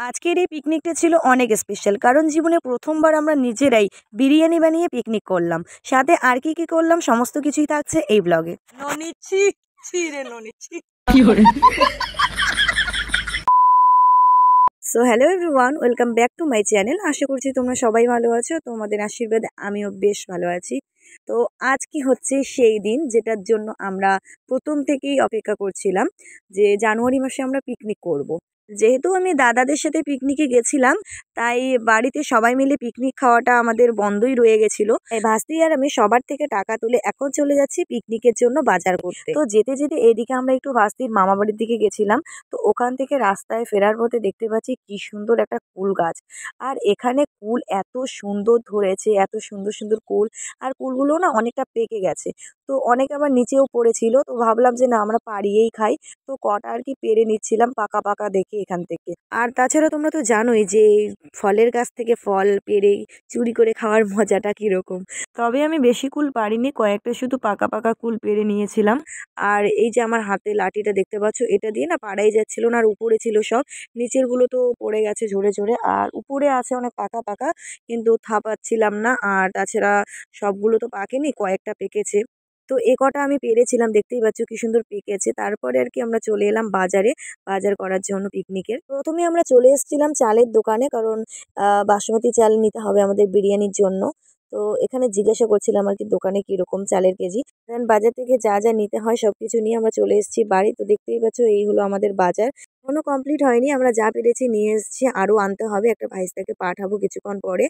আজকের এই পিকনিকটা ছিল অনেক স্পেশাল, কারণ জীবনে প্রথমবার আমরা নিজেরাই বিরিয়ানি বানিয়ে পিকনিক করলাম। সাথে আর কি কি করলাম সমস্ত কিছুই থাকছে এই ব্লগে। ননিচ্ছি ছিঁড়ে ননিচ্ছি। So hello everyone, welcome back to my channel. আশা করছি তোমরা সবাই ভালো আছো। তোমাদের আশীর্বাদে আমিও বেশ ভালো আছি। তো আজকে হচ্ছে সেই দিন যেটার জন্য আমরা প্রথম থেকেই অপেক্ষা করছিলাম, যে জানুয়ারি মাসে আমরা পিকনিক করব। যেহেতু আমি দাদাদের সাথে পিকনিকে গেছিলাম, তাই বাড়িতে সবাই মিলে পিকনিক খাওয়াটা আমাদের বন্ধই রয়ে গেছিলো। এই ভাস্তি আর আমি সবার থেকে টাকা তুলে এখন চলে যাচ্ছি পিকনিকের জন্য বাজার করতে। তো যেতে যেতে এদিকে আমরা একটু ভাস্তির মামা বাড়ির দিকে গেছিলাম। তো ওখান থেকে রাস্তায় ফেরার পথে দেখতে পাচ্ছি কি সুন্দর একটা কুল গাছ। আর এখানে কুল এত সুন্দর ধরেছে, এত সুন্দর সুন্দর কুল। আর কুলগুলো না অনেকটা পেকে গেছে। তো অনেক আবার নিচেও পড়েছিল। তো ভাবলাম যে না, আমরা পাড়িয়েই খাই। তো কটা আর কি পেরে নিচ্ছিলাম পাকা পাকা দেখে এখান থেকে। আর তাছাড়া তোমরা তো জানোই যে ফলের গাছ থেকে ফল পেড়ে চুরি করে খাওয়ার মজাটা কীরকম। তবে আমি বেশি কুল পারিনি, কয়েকটা শুধু পাকা পাকা কুল পেরে নিয়েছিলাম। আর এই যে আমার হাতে লাঠিটা দেখতে পাচ্ছ, এটা দিয়ে না পাড়াই যাচ্ছিল না। আর উপরে ছিল সব, নিচেরগুলো তো পড়ে গেছে ঝরে ঝরে। আর উপরে আছে অনেক পাকা পাকা, কিন্তু থাপাচ্ছিলাম না। আর তাছাড়া সবগুলো তো পাকেনি, কয়েকটা পেকেছে। তো এ কটা আমি পেরেছিলাম, দেখতেই পাচ্ছ কি সুন্দর পেকেছে। তারপরে আর কি আমরা চলে এলাম বাজারে, বাজার করার জন্য পিকনিকের। প্রথমে আমরা চলে এসেছিলাম চালের দোকানে, কারণ বাসমতি চাল নিতে হবে আমাদের বিরিয়ানির জন্য। তো এখানে জিজ্ঞাসা করছিলাম আর কি দোকানে কীরকম চালের কেজি। দেন বাজার থেকে যা যা নিতে হয় সব কিছু নিয়ে আমরা চলে এসেছি বাড়ি। তো দেখতেই পাচ্ছ এই হলো আমাদের বাজার। এখনো কমপ্লিট হয়নি, আমরা যা পেরেছি নিয়ে এসেছি, আরও আনতে হবে। একটা ভাইস্তাকে পাঠাবো কিছুক্ষণ পরে।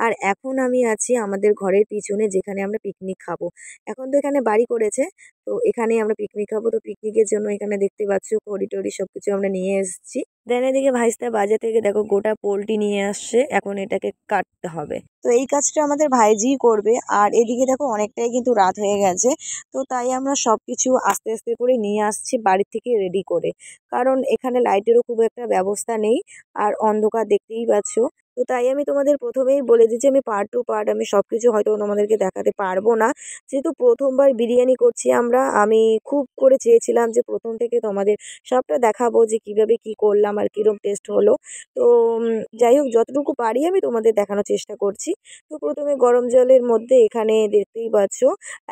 আর এখন আমি আছি আমাদের ঘরের পিছনে, যেখানে আমরা পিকনিক খাবো। এখন তো এখানে বাড়ি করেছে, তো এখানেই আমরা পিকনিক খাবো। তো পিকনিকের জন্য এখানে দেখতে পাচ্ছ খড়ি টড়ি সব কিছু আমরা নিয়ে এসেছি। দেন এদিকে ভাইস্তা বাজার থেকে দেখো গোটা পোলট্রি নিয়ে আসছে, এখন এটাকে কাটতে হবে। তো এই কাজটা আমাদের ভাইজিই করবে। আর এদিকে দেখো অনেকটাই কিন্তু রাত হয়ে গেছে। তো তাই আমরা সব কিছু আস্তে আস্তে করে নিয়ে আসছি বাড়ির থেকে রেডি করে, কারণ এখানে লাইটেরও খুব একটা ব্যবস্থা নেই। আর অন্ধকার দেখতেই পাচ্ছ। তো তাই আমি তোমাদের প্রথমেই বলে দিচ্ছি, আমি পার্ট টু পার্ট আমি সব কিছু হয়তো তোমাদেরকে দেখাতে পারবো না, যেহেতু প্রথমবার বিরিয়ানি করছি আমরা। আমি খুব করে চেয়েছিলাম যে প্রথম থেকে তোমাদের সবটা দেখাবো, যে কিভাবে কি করলাম আর কীরকম টেস্ট হলো। তো যাই হোক, যতটুকু পারি আমি তোমাদের দেখানোর চেষ্টা করছি। তো প্রথমে গরম জলের মধ্যে এখানে দেখতেই পাচ্ছ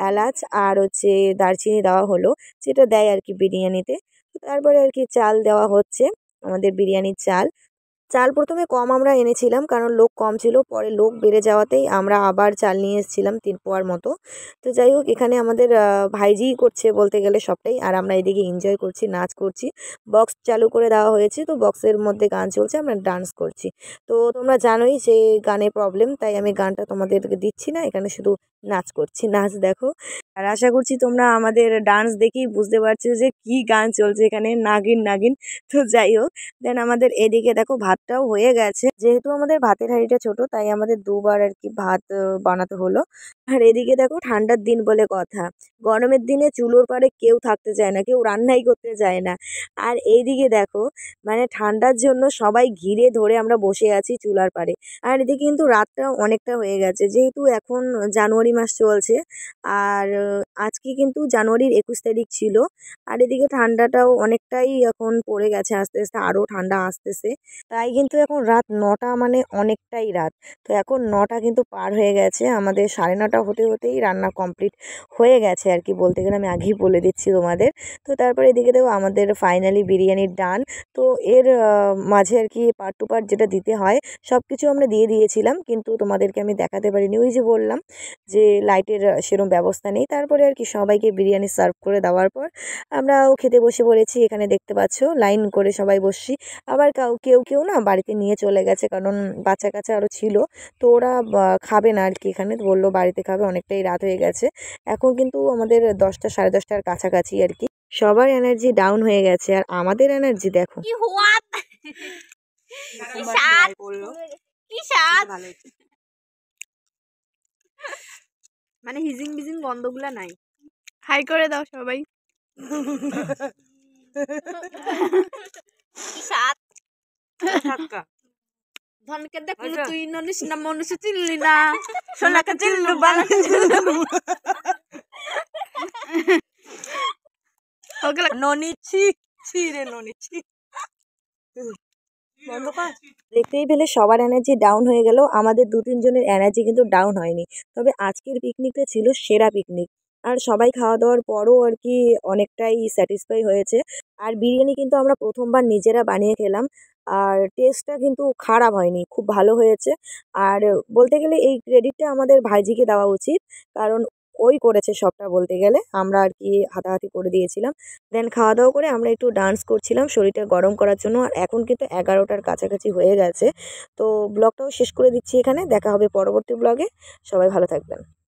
এলাচ আর হচ্ছে দারচিনি দেওয়া হলো, যেটা দেয় আর কি বিরিয়ানিতে। তো তারপরে আর কি চাল দেওয়া হচ্ছে, আমাদের বিরিয়ানির চাল। চাল প্রথমে কম আমরা এনেছিলাম, কারণ লোক কম ছিল। পরে লোক বেড়ে যাওয়াতেই আমরা আবার চাল নিয়ে এসেছিলাম 3 পোয়ার মতো। তো যাই হোক, এখানে আমাদের ভাইজিই করছে বলতে গেলে সবটাই। আর আমরা এদিকে এনজয় করছি, নাচ করছি। বক্স চালু করে দেওয়া হয়েছে, তো বক্সের মধ্যে গান চলছে, আমরা ডান্স করছি। তো তোমরা জানোই যে গানে প্রবলেম, তাই আমি গানটা তোমাদেরকে দিচ্ছি না, এখানে শুধু নাচ করছি। নাচ দেখো। আর আশা করছি তোমরা আমাদের ডান্স দেখেই বুঝতে পারছো যে কি গান চলছে এখানে, নাগিন নাগিন। তো যাই হোক, দেন আমাদের এদিকে দেখো ভাতটাও হয়ে গেছে। যেহেতু আমাদের ভাতের হাঁড়িটা ছোট, তাই আমাদের দুবার আর কি ভাত বানাতে হলো। আর এদিকে দেখো ঠান্ডার দিন বলে কথা, গরমের দিনে চুলোর পাড়ে কেউ থাকতে চায় না, কেউ রান্নাই করতে চায় না। আর এইদিকে দেখো, মানে ঠান্ডার জন্য সবাই ঘিরে ধরে আমরা বসে আছি চুলার পাড়ে। আর এদিকে কিন্তু রাতটাও অনেকটা হয়ে গেছে, যেহেতু এখন জানুয়ারি মাস চলছে। আর আজকে কিন্তু জানুয়ারির 21 তারিখ ছিল। আর এদিকে ঠান্ডাটাও অনেকটাই এখন পড়ে গেছে, আস্তে আস্তে আরও ঠান্ডা আসতেছে। তাই কিন্তু এখন রাত 9টা, মানে অনেকটাই রাত। তো এখন 9টা কিন্তু পার হয়ে গেছে, আমাদের 9:30 হতে হতেই রান্না কমপ্লিট হয়ে গেছে আর কি, বলতে গেলে আমি আগেই বলে দিচ্ছি তোমাদের। তো তারপরে এদিকে দেখো আমাদের ফাইনালি বিরিয়ানির ডান। তো এর মাঝে আর কি পার্ট টু পার্ট যেটা দিতে হয় সব কিছু আমরা দিয়ে দিয়েছিলাম, কিন্তু তোমাদেরকে আমি দেখাতে পারিনি। ওই যে বললাম যে লাইটের সেরকম ব্যবস্থা নেই। তারপরে আর কি সবাইকে বিরিয়ানি সার্ভ করে দেওয়ার পর আমরাও খেতে বসে পড়েছি। এখানে দেখতে পাচ্ছ লাইন করে সবাই বসছি। আবার কেউ কেউ না বাড়িতে নিয়ে চলে গেছে, কারণ বাচ্চা কাচ্চা আরও ছিল। তো ওরা খাবে না আর কি এখানে, বললো বাড়িতে খাবে, অনেকটাই রাত হয়ে গেছে। এখন কিন্তু আমাদের 10টা 10:30টার কাছাকাছি আর কি। সবার এনার্জি ডাউন হয়ে গেছে, আর আমাদের এনার্জি দেখো। মানে হিজিং বিজিং গন্ধগুলা নাই। হাই করে দাও সবাই। ধনকে দেখলো তুই ননিস না, মনুষ চিনলি না, সোনাকে চিনলু বালাকে চিনলু। ননিচ্ছি ছিঁড়ে ননিচ্ছি। দেখতেই পেলে সবার এনার্জি ডাউন হয়ে গেল, আমাদের 2-3 জনের এনার্জি কিন্তু ডাউন হয়নি। তবে আজকের পিকনিকটা ছিল সেরা পিকনিক। আর সবাই খাওয়া দাওয়ার পরও আর কি অনেকটাই স্যাটিসফাই হয়েছে। আর বিরিয়ানি কিন্তু আমরা প্রথমবার নিজেরা বানিয়ে খেলাম। আর টেস্টটা কিন্তু খারাপ হয়নি, খুব ভালো হয়েছে। আর বলতে গেলে এই ক্রেডিটটা আমাদের ভাইঝিকে দেওয়া উচিত, কারণ ওই করেছে সবটা বলতে গেলে, আমরা আর কি হাতাহাতি করে দিয়েছিলাম। দেন খাওয়া দাওয়া করে আমরা একটু ডান্স করছিলাম শরীরটা গরম করার জন্য। আর এখন কিন্তু 11টার কাছাকাছি হয়ে গেছে। তো ব্লগটাও শেষ করে দিচ্ছি এখানে, দেখা হবে পরবর্তী ব্লগে। সবাই ভালো থাকবেন।